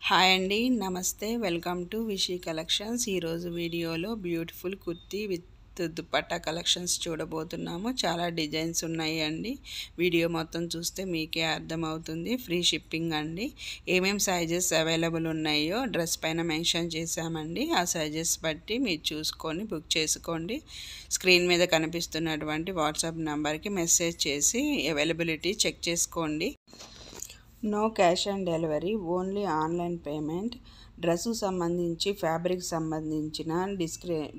Hi అండి, నమస్తే. Welcome to విషీ collections. ఈరోజు వీడియోలో beautiful kurti with dupatta collections చూడబోతున్నాము. చాలా డిజైన్స్ ఉన్నాయి అండి. వీడియో మొత్తం చూస్తే మీకే అర్థమవుతుంది. ఫ్రీ షిప్పింగ్ అండి. ఏమేమి సైజెస్ అవైలబుల్ ఉన్నాయో డ్రెస్ పైన మెన్షన్ చేశామండి. ఆ సైజెస్ బట్టి మీరు చూసుకొని బుక్ చేసుకోండి. స్క్రీన్ మీద కనిపిస్తున్నటువంటి వాట్సాప్ నెంబర్కి మెసేజ్ చేసి అవైలబిలిటీ చెక్ చేసుకోండి. No cash on delivery, only online payment. Dress సంబంధించి ఫ్యాబ్రిక్ సంబంధించిన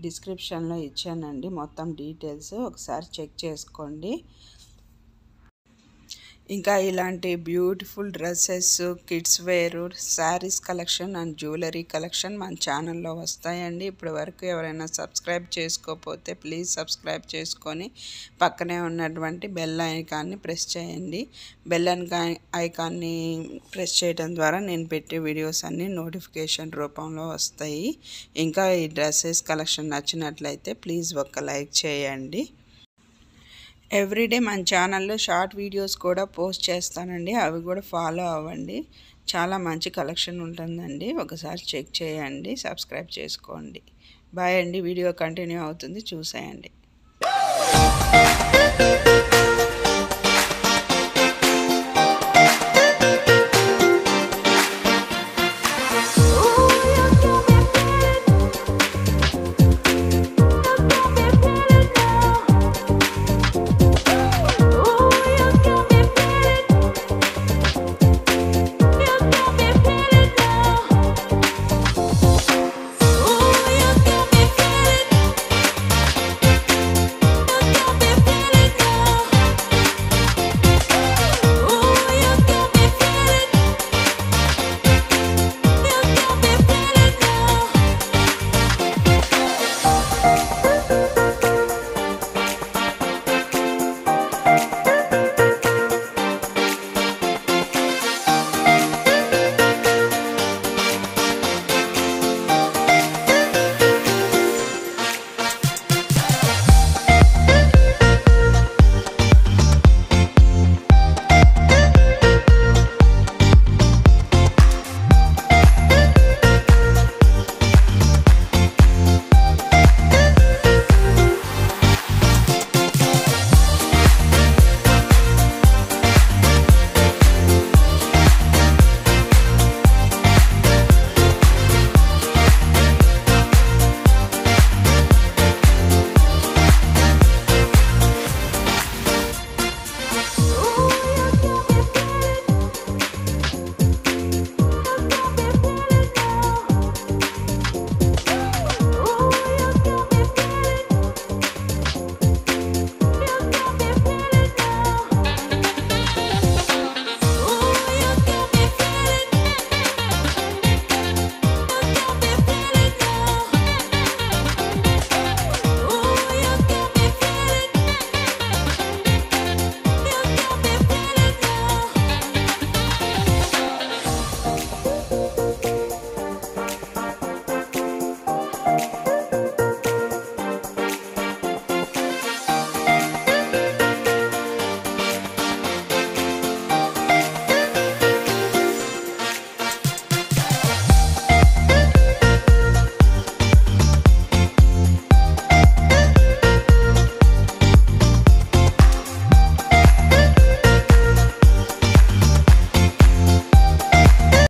డిస్క్రిప్షన్లో ఇచ్చానండి మొత్తం డీటెయిల్స్, ఒకసారి చెక్ చేసుకోండి. ఇంకా ఇలాంటి beautiful dresses, kids wear, saris collection and jewellery collection మన ఛానల్లో వస్తాయండి. ఇప్పటి వరకు ఎవరైనా సబ్స్క్రైబ్ చేసుకోకపోతే ప్లీజ్ సబ్స్క్రైబ్ చేసుకొని పక్కనే ఉన్నటువంటి బెల్ ఐకాన్ని ప్రెస్ చేయండి. బెల్ ఐకాన్ని ప్రెస్ చేయడం ద్వారా నేను పెట్టే వీడియోస్ అన్నీ నోటిఫికేషన్ రూపంలో వస్తాయి. ఇంకా ఈ డ్రెస్సెస్ కలెక్షన్ నచ్చినట్లయితే ప్లీజ్ ఒక్క లైక్ చేయండి. ఎవ్రీడే మన ఛానల్లో షార్ట్ వీడియోస్ కూడా పోస్ట్ చేస్తానండి, అవి కూడా ఫాలో అవ్వండి. చాలా మంచి కలెక్షన్ ఉంటుందండి, ఒకసారి చెక్ చేయండి, సబ్స్క్రైబ్ చేసుకోండి. బాయ్ అండి. వీడియో కంటిన్యూ అవుతుంది, చూసేయండి.